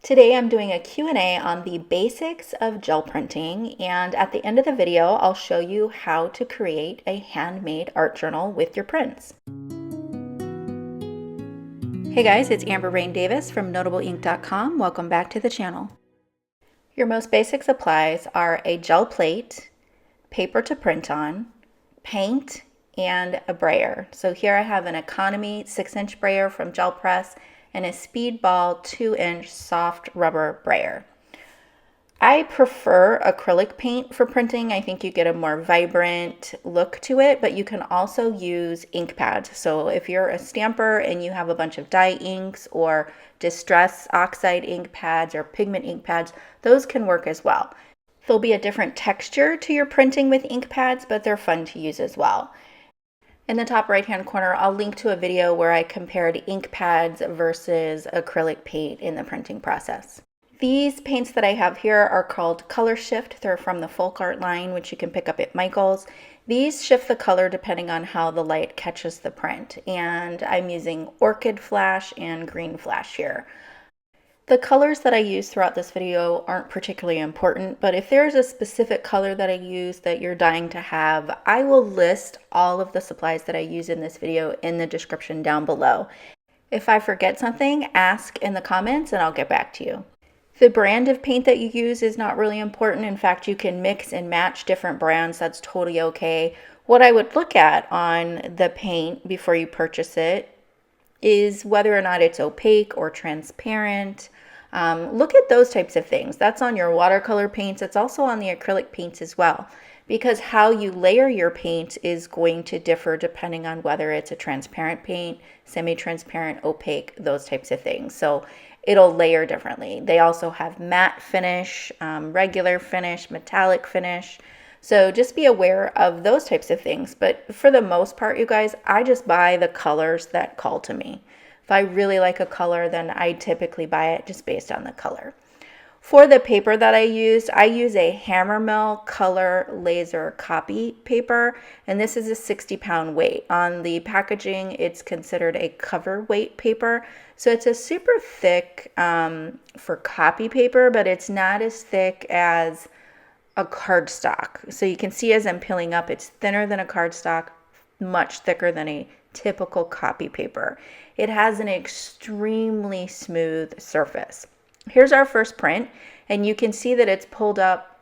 Today I'm doing a Q&A on the basics of gel printing, and at the end of the video I'll show you how to create a handmade art journal with your prints. Hey guys, it's Amber Rain Davis from NotableInk.com. Welcome back to the channel. Your most basic supplies are a gel plate, paper to print on, paint, and a brayer. So here I have an economy 6-inch brayer from Gel Press and a Speedball 2-inch soft rubber brayer. I prefer acrylic paint for printing. I think you get a more vibrant look to it, but you can also use ink pads. So if you're a stamper and you have a bunch of dye inks or distress oxide ink pads or pigment ink pads, those can work as well. There'll be a different texture to your printing with ink pads, but they're fun to use as well. In the top right hand corner, I'll link to a video where I compared ink pads versus acrylic paint in the printing process. These paints that I have here are called Color Shift. They're from the Folk Art line, which you can pick up at Michael's. These shift the color depending on how the light catches the print, and I'm using Orchid Flash and Green Flash here. The colors that I use throughout this video aren't particularly important, but if there's a specific color that I use that you're dying to have, I will list all of the supplies that I use in this video in the description down below. If I forget something, ask in the comments and I'll get back to you. The brand of paint that you use is not really important. In fact, you can mix and match different brands. That's totally okay. What I would look at on the paint before you purchase it is whether or not it's opaque or transparent. Look at those types of things. That's on your watercolor paints. It's also on the acrylic paints as well, because how you layer your paint is going to differ depending on whether it's a transparent paint, semi-transparent, opaque, those types of things. So it'll layer differently. They also have matte finish, regular finish, metallic finish. So just be aware of those types of things. But for the most part, you guys, I just buy the colors that call to me. If I really like a color, then I typically buy it just based on the color. For the paper that I use a Hammermill color laser copy paper, and this is a 60-pound weight. On the packaging, it's considered a cover weight paper. So it's a super thick for copy paper, but it's not as thick as a cardstock. So you can see as I'm peeling up, it's thinner than a cardstock, much thicker than a typical copy paper. It has an extremely smooth surface. Here's our first print, and you can see that it's pulled up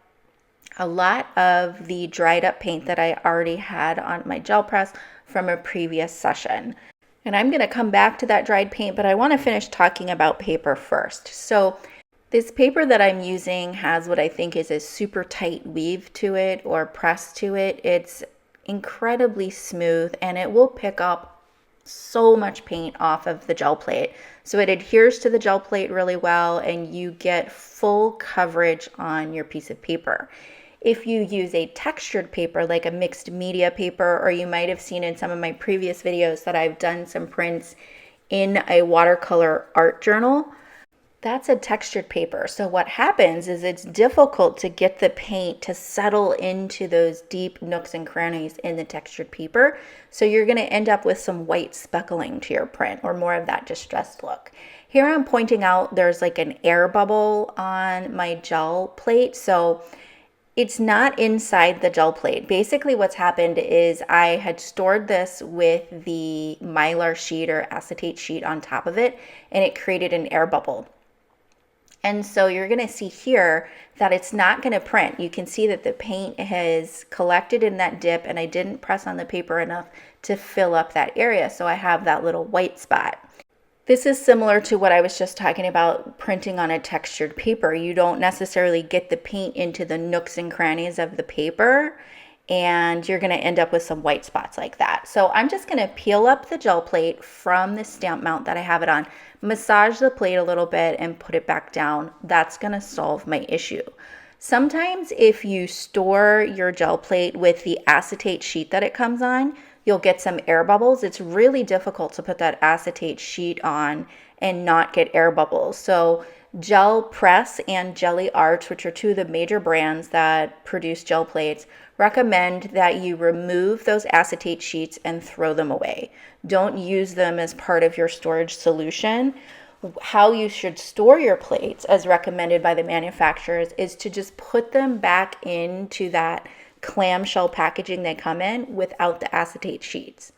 a lot of the dried up paint that I already had on my gel press from a previous session. And I'm going to come back to that dried paint, but I want to finish talking about paper first. So this paper that I'm using has what I think is a super tight weave to it or press to it. It's incredibly smooth and it will pick up so much paint off of the gel plate. So it adheres to the gel plate really well and you get full coverage on your piece of paper. If you use a textured paper like a mixed media paper, or you might have seen in some of my previous videos that I've done some prints in a watercolor art journal, that's a textured paper. So what happens is it's difficult to get the paint to settle into those deep nooks and crannies in the textured paper. So you're going to end up with some white speckling to your print or more of that distressed look. Here I'm pointing out there's like an air bubble on my gel plate. So it's not inside the gel plate. Basically what's happened is I had stored this with the mylar sheet or acetate sheet on top of it, and it created an air bubble. And so you're going to see here that it's not going to print. You can see that the paint has collected in that dip and I didn't press on the paper enough to fill up that area. So I have that little white spot. This is similar to what I was just talking about printing on a textured paper. You don't necessarily get the paint into the nooks and crannies of the paper, and you're going to end up with some white spots like that. So I'm just going to peel up the gel plate from the stamp mount that I have it on, massage the plate a little bit and put it back down. That's going to solve my issue. Sometimes if you store your gel plate with the acetate sheet that it comes on, you'll get some air bubbles. It's really difficult to put that acetate sheet on and not get air bubbles. So Gel Press and Gelli Arts, which are two of the major brands that produce gel plates, recommend that you remove those acetate sheets and throw them away. Don't use them as part of your storage solution. how you should store your plates, as recommended by the manufacturers, is to just put them back into that clamshell packaging they come in without the acetate sheets.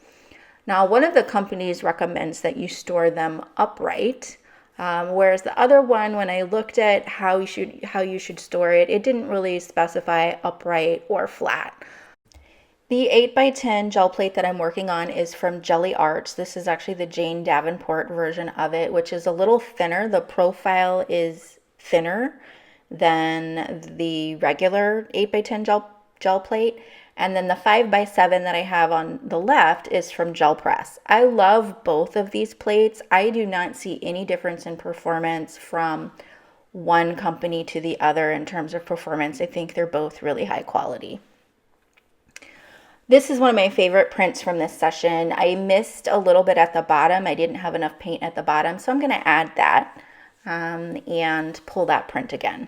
Now, one of the companies recommends that you store them upright, whereas the other one, when I looked at how you should store it, it didn't really specify upright or flat. The 8x10 gel plate that I'm working on is from Gelli Arts. This is actually the Jane Davenport version of it, which is a little thinner. The profile is thinner than the regular 8x10 gel plate. And then the 5x7 that I have on the left is from Gel Press. I love both of these plates. I do not see any difference in performance from one company to the other in terms of performance. I think they're both really high quality. This is one of my favorite prints from this session. I missed a little bit at the bottom. I didn't have enough paint at the bottom, so I'm going to add that and pull that print again.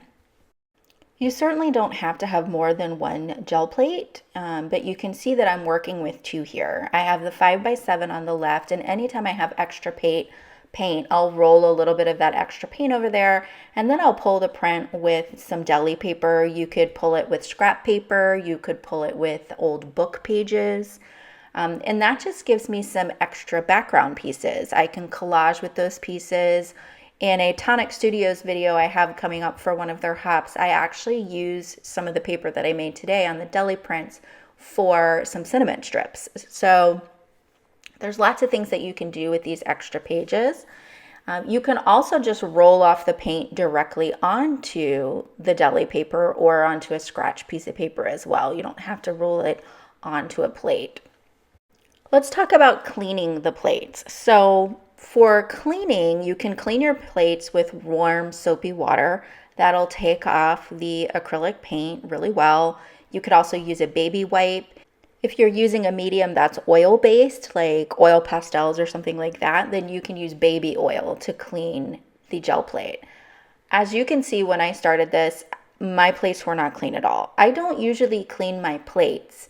You certainly don't have to have more than one gel plate, but you can see that I'm working with two here. I have the 5x7 on the left, and anytime I have extra paint, I'll roll a little bit of that extra paint over there, and then I'll pull the print with some deli paper. You could pull it with scrap paper, you could pull it with old book pages, and that just gives me some extra background pieces. I can collage with those pieces. In a Tonic Studios video I have coming up for one of their hops, I actually use some of the paper that I made today on the deli prints for some cinnamon strips. So there's lots of things that you can do with these extra pages. You can also just roll off the paint directly onto the deli paper or onto a scratch piece of paper as well. You don't have to roll it onto a plate. Let's talk about cleaning the plates. So for cleaning, you can clean your plates with warm soapy water. That'll take off the acrylic paint really well. You could also use a baby wipe. If you're using a medium that's oil-based, like oil pastels or something like that, then you can use baby oil to clean the gel plate. As you can see, when I started this, my plates were not clean at all. I don't usually clean my plates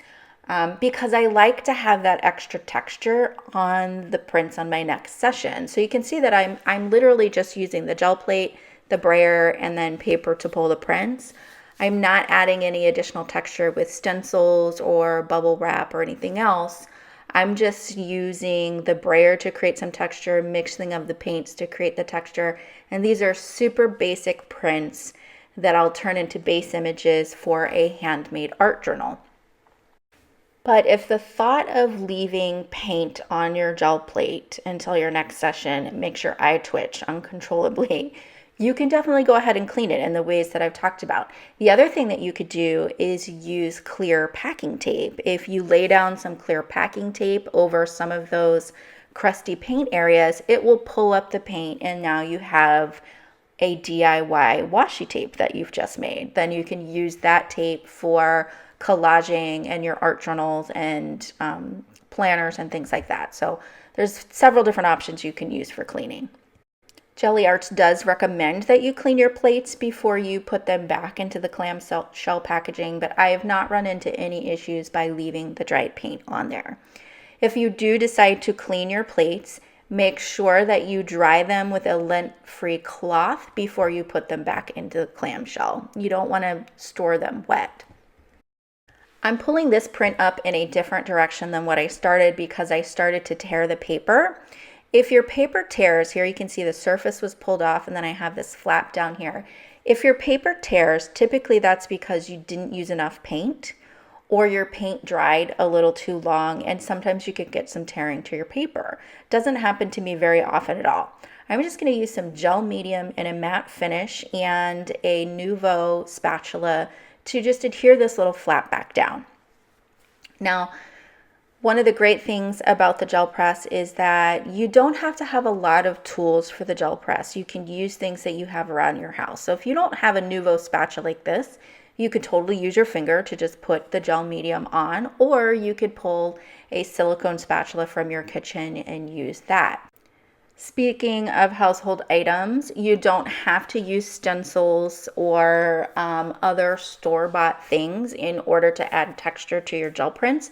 because I like to have that extra texture on the prints on my next session. So you can see that I'm literally just using the gel plate, the brayer, and then paper to pull the prints. I'm not adding any additional texture with stencils or bubble wrap or anything else. I'm just using the brayer to create some texture, mixing of the paints to create the texture. And these are super basic prints that I'll turn into base images for a handmade art journal. But if the thought of leaving paint on your gel plate until your next session makes your eye twitch uncontrollably, you can definitely go ahead and clean it in the ways that I've talked about. The other thing that you could do is use clear packing tape. If you lay down some clear packing tape over some of those crusty paint areas, it will pull up the paint, and now you have a DIY washi tape that you've just made. Then you can use that tape for collaging and your art journals and planners and things like that. So there's several different options you can use for cleaning. Gelli Arts does recommend that you clean your plates before you put them back into the clamshell packaging, but I have not run into any issues by leaving the dried paint on there. If you do decide to clean your plates, make sure that you dry them with a lint-free cloth before you put them back into the clamshell. You don't want to store them wet. I'm pulling this print up in a different direction than what I started because I started to tear the paper. If your paper tears, here you can see the surface was pulled off, and then I have this flap down here. If your paper tears, typically that's because you didn't use enough paint or your paint dried a little too long, and sometimes you could get some tearing to your paper. Doesn't happen to me very often at all. I'm just going to use some gel medium in a matte finish and a Nouveau spatula to just adhere this little flap back down. Now, one of the great things about the gel press is that you don't have to have a lot of tools for the gel press. You can use things that you have around your house. So if you don't have a Nouveau spatula like this, you could totally use your finger to just put the gel medium on, or you could pull a silicone spatula from your kitchen and use that. Speaking of household items, you don't have to use stencils or other store-bought things in order to add texture to your gel prints.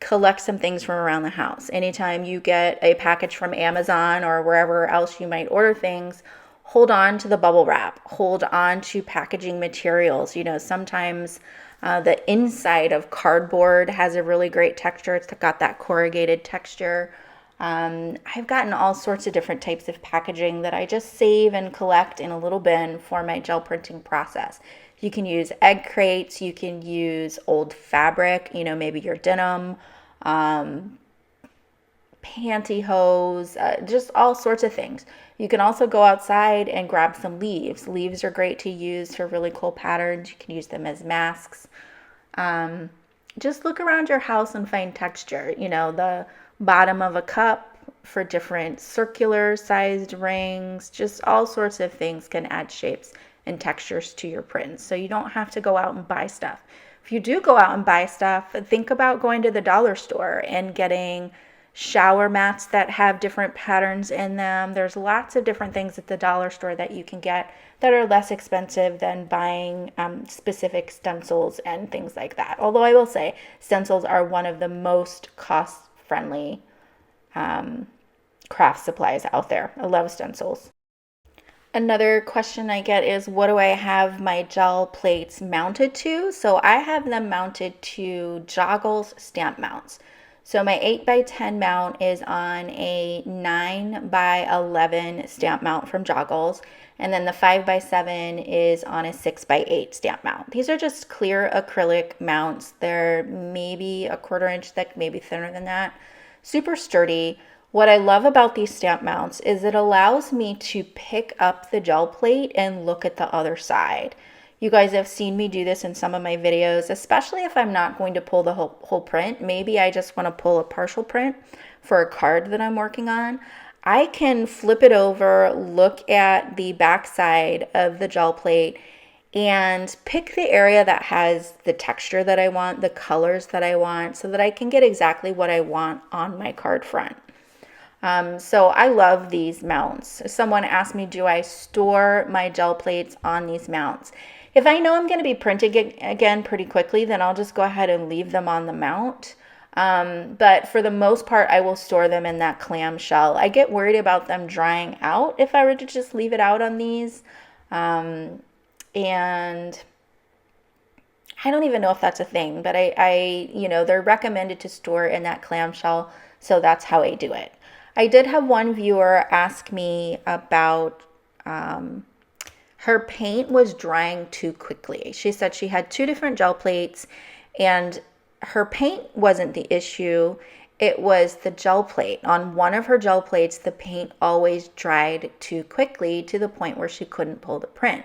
collect some things from around the house. Anytime you get a package from Amazon or wherever else you might order things, hold on to the bubble wrap, hold on to packaging materials. You know, sometimes the inside of cardboard has a really great texture. It's got that corrugated texture. I've gotten all sorts of different types of packaging that I just save and collect in a little bin for my gel printing process. You can use egg crates, you can use old fabric, you know, maybe your denim, pantyhose, just all sorts of things. You can also go outside and grab some leaves. Leaves are great to use for really cool patterns. You can use them as masks. Just look around your house and find texture. You know, the bottom of a cup for different circular sized rings, just all sorts of things can add shapes and textures to your prints. So you don't have to go out and buy stuff. If you do go out and buy stuff, think about going to the dollar store and getting shower mats that have different patterns in them. There's lots of different things at the dollar store that you can get that are less expensive than buying specific stencils and things like that. Although I will say stencils are one of the most cost-friendly craft supplies out there. I love stencils. Another question I get is, what do I have my gel plates mounted to? So I have them mounted to Joggles stamp mounts. So my 8x10 mount is on a 9x11 stamp mount from Joggles, and then the 5x7 is on a 6x8 stamp mount. These are just clear acrylic mounts. They're maybe a 1/4 inch thick, maybe thinner than that. Super sturdy. What I love about these stamp mounts is it allows me to pick up the gel plate and look at the other side. You guys have seen me do this in some of my videos, especially if I'm not going to pull the whole print. Maybe I just want to pull a partial print for a card that I'm working on. I can flip it over, look at the back side of the gel plate, and pick the area that has the texture that I want, the colors that I want, so that I can get exactly what I want on my card front. So I love these mounts. Someone asked me, do I store my gel plates on these mounts? If I know I'm going to be printing it again pretty quickly, then I'll just go ahead and leave them on the mount. But for the most part, I will store them in that clamshell. I get worried about them drying out if I were to just leave it out on these. And I don't even know if that's a thing, but you know, they're recommended to store in that clamshell. So that's how I do it. I did have one viewer ask me about her paint was drying too quickly. She said she had 2 different gel plates and her paint wasn't the issue. It was the gel plate. On one of her gel plates, the paint always dried too quickly to the point where she couldn't pull the print.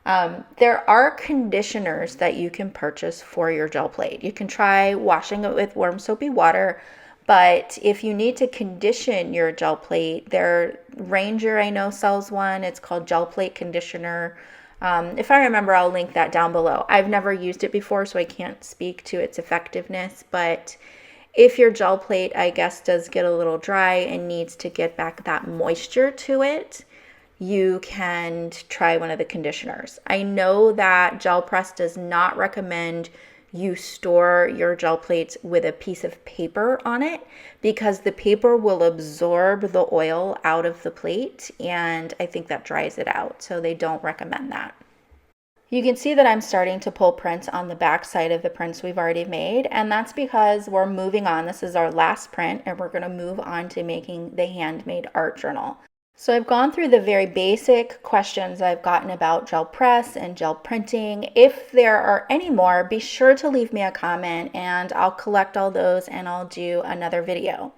There are conditioners that you can purchase for your gel plate. You can try washing it with warm soapy water. But if you need to condition your gel plate, Ranger, I know, sells one. It's called Gel Plate Conditioner. If I remember, I'll link that down below. I've never used it before, so I can't speak to its effectiveness. But if your gel plate, I guess, does get a little dry and needs to get back that moisture to it, you can try one of the conditioners. I know that Gel Press does not recommend you store your gel plates with a piece of paper on it because the paper will absorb the oil out of the plate, and I think that dries it out, so they don't recommend that. You can see that I'm starting to pull prints on the back side of the prints we've already made, and that's because we're moving on. This is our last print, and we're going to move on to making the handmade art journal. So I've gone through the very basic questions I've gotten about gel press and gel printing. If there are any more, be sure to leave me a comment and I'll collect all those and I'll do another video.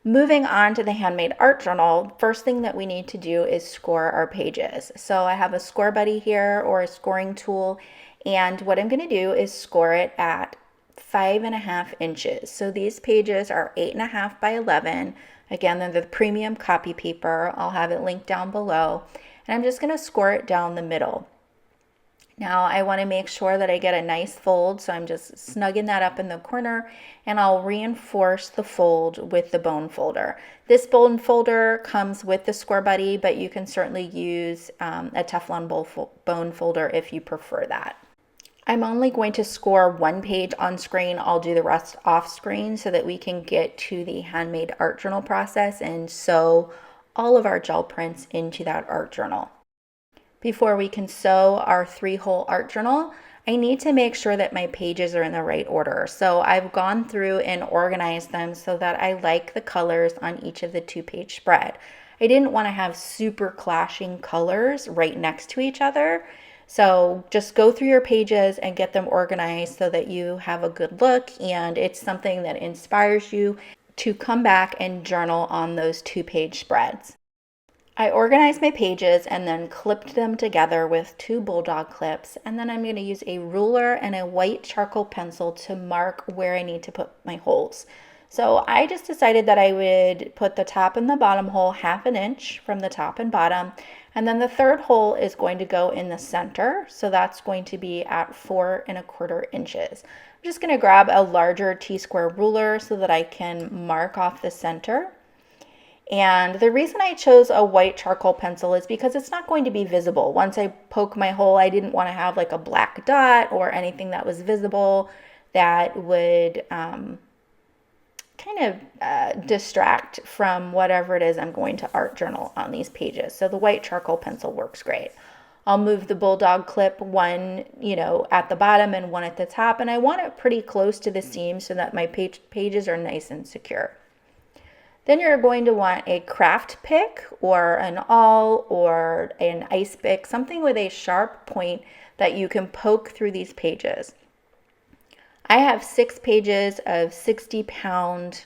Moving on to the handmade art journal, first thing that we need to do is score our pages. So I have a score buddy here, or a scoring tool, and what I'm going to do is score it at 5.5 inches. So these pages are 8.5 by 11. Again, they're the premium copy paper. I'll have it linked down below. And I'm just going to score it down the middle. Now I want to make sure that I get a nice fold, so I'm just snugging that up in the corner, and I'll reinforce the fold with the bone folder. This bone folder comes with the score buddy, but you can certainly use a Teflon bone folder if you prefer that. I'm only going to score one page on screen. I'll do the rest off screen so that we can get to the handmade art journal process and sew all of our gel prints into that art journal. Before we can sew our 3-hole art journal, I need to make sure that my pages are in the right order. So I've gone through and organized them so that I like the colors on each of the 2-page spread. I didn't want to have super clashing colors right next to each other. So just go through your pages and get them organized so that you have a good look and it's something that inspires you to come back and journal on those 2-page spreads. I organized my pages and then clipped them together with 2 Bulldog clips, and then I'm going to use a ruler and a white charcoal pencil to mark where I need to put my holes. So I just decided that I would put the top and the bottom hole 1/2 inch from the top and bottom, and then the 3rd hole is going to go in the center, so that's going to be at 4 1/4 inches. I'm just going to grab a larger T-square ruler so that I can mark off the center. And the reason I chose a white charcoal pencil is because it's not going to be visible. Once I poke my hole, I didn't want to have like a black dot or anything that was visible that would distract from whatever it is I'm going to art journal on these pages. So the white charcoal pencil works great. I'll move the Bulldog clip, one, at the bottom and one at the top, and I want it pretty close to the seam so that my pages are nice and secure. Then you're going to want a craft pick or an awl or an ice pick, something with a sharp point that you can poke through these pages. I have 6 pages of 60-pound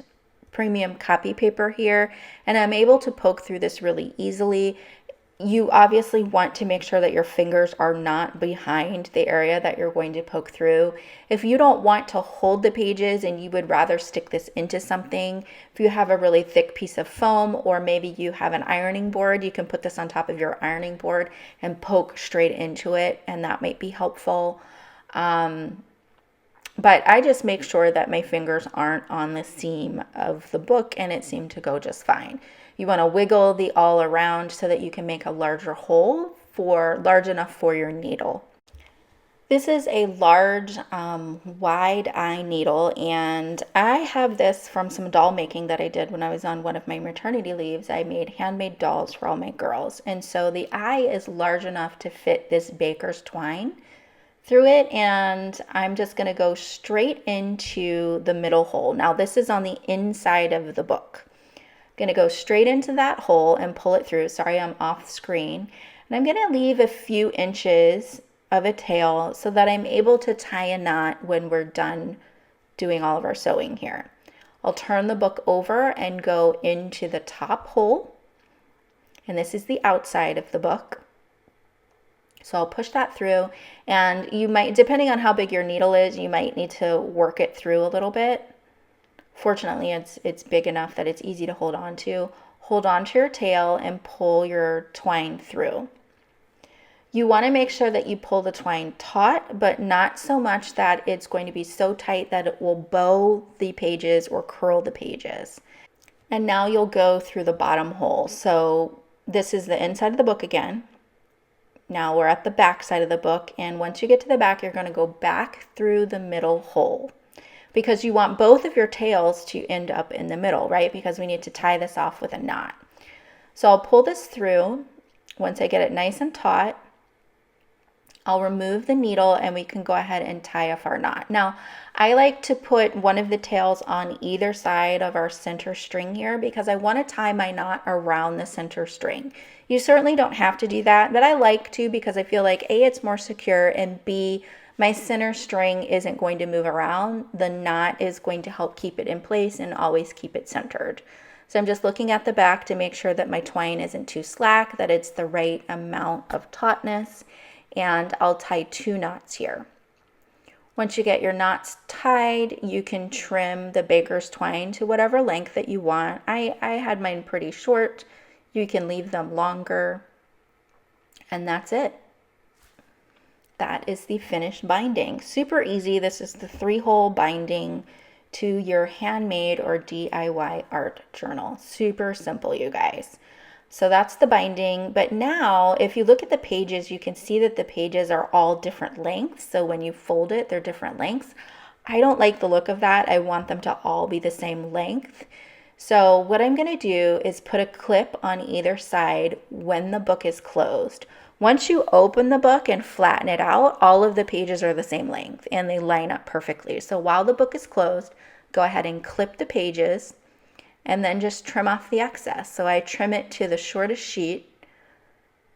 premium copy paper here, and I'm able to poke through this really easily. You obviously want to make sure that your fingers are not behind the area that you're going to poke through. If you don't want to hold the pages and you would rather stick this into something, if you have a really thick piece of foam or maybe you have an ironing board, you can put this on top of your ironing board and poke straight into it, and that might be helpful. But I just make sure that my fingers aren't on the seam of the book, and it seemed to go just fine. You want to wiggle the awl around so that you can make a larger hole large enough for your needle. This is a large wide eye needle, and I have this from some doll making that I did when I was on one of my maternity leaves. I made handmade dolls for all my girls, and so the eye is large enough to fit this baker's twine through it, and I'm just going to go straight into the middle hole. Now this is on the inside of the book. Going to go straight into that hole and pull it through. Sorry, I'm off screen. And I'm going to leave a few inches of a tail so that I'm able to tie a knot when we're done doing all of our sewing here. I'll turn the book over and go into the top hole. And this is the outside of the book. So I'll push that through, and you might, depending on how big your needle is, you might need to work it through a little bit. Fortunately, it's big enough that it's easy to hold on to. Hold on to your tail and pull your twine through. You want to make sure that you pull the twine taut, but not so much that it's going to be so tight that it will bow the pages or curl the pages. And now you'll go through the bottom hole. So this is the inside of the book again. Now we're at the back side of the book, and once you get to the back, you're going to go back through the middle hole, because you want both of your tails to end up in the middle, right? Because we need to tie this off with a knot. So I'll pull this through. Once I get it nice and taut, I'll remove the needle and we can go ahead and tie off our knot. Now, I like to put one of the tails on either side of our center string here because I want to tie my knot around the center string. You certainly don't have to do that, but I like to because I feel like A, it's more secure, and B, my center string isn't going to move around. The knot is going to help keep it in place and always keep it centered. So I'm just looking at the back to make sure that my twine isn't too slack, that it's the right amount of tautness, and I'll tie 2 knots here. Once you get your knots tied, you can trim the baker's twine to whatever length that you want. I had mine pretty short. You can leave them longer, and that's it. That is the finished binding. Super easy. This is the 3-hole binding to your handmade or DIY art journal. Super simple, you guys. So that's the binding. But now if you look at the pages, you can see that the pages are all different lengths. So when you fold it, they're different lengths. I don't like the look of that. I want them to all be the same length. So what I'm going to do is put a clip on either side when the book is closed. Once you open the book and flatten it out, all of the pages are the same length and they line up perfectly. So while the book is closed, go ahead and clip the pages and then just trim off the excess. So I trim it to the shortest sheet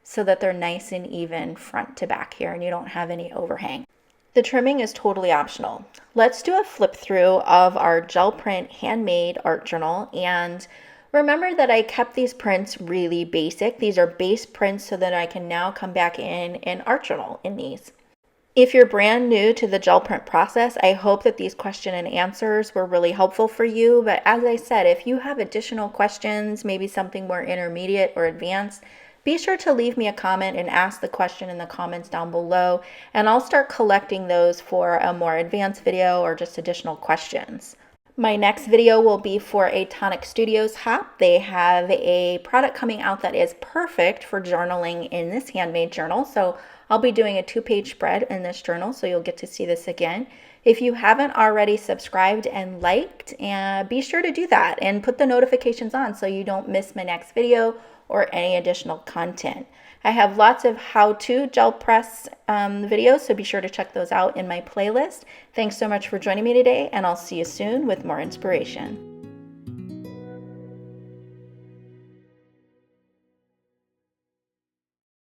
so that they're nice and even front to back here and you don't have any overhang. The trimming is totally optional. Let's do a flip through of our gel print handmade art journal, and remember that I kept these prints really basic. These are base prints so that I can now come back in an art journal in these. If you're brand new to the gel print process, I hope that these question and answers were really helpful for you. But as I said, if you have additional questions, maybe something more intermediate or advanced, be sure to leave me a comment and ask the question in the comments down below, and I'll start collecting those for a more advanced video or just additional questions. My next video will be for a Tonic Studios hop. They have a product coming out that is perfect for journaling in this handmade journal. So I'll be doing a 2-page spread in this journal, so you'll get to see this again. If you haven't already subscribed and liked, be sure to do that and put the notifications on so you don't miss my next video or any additional content. I have lots of how-to gel press videos, so be sure to check those out in my playlist. Thanks so much for joining me today, and I'll see you soon with more inspiration.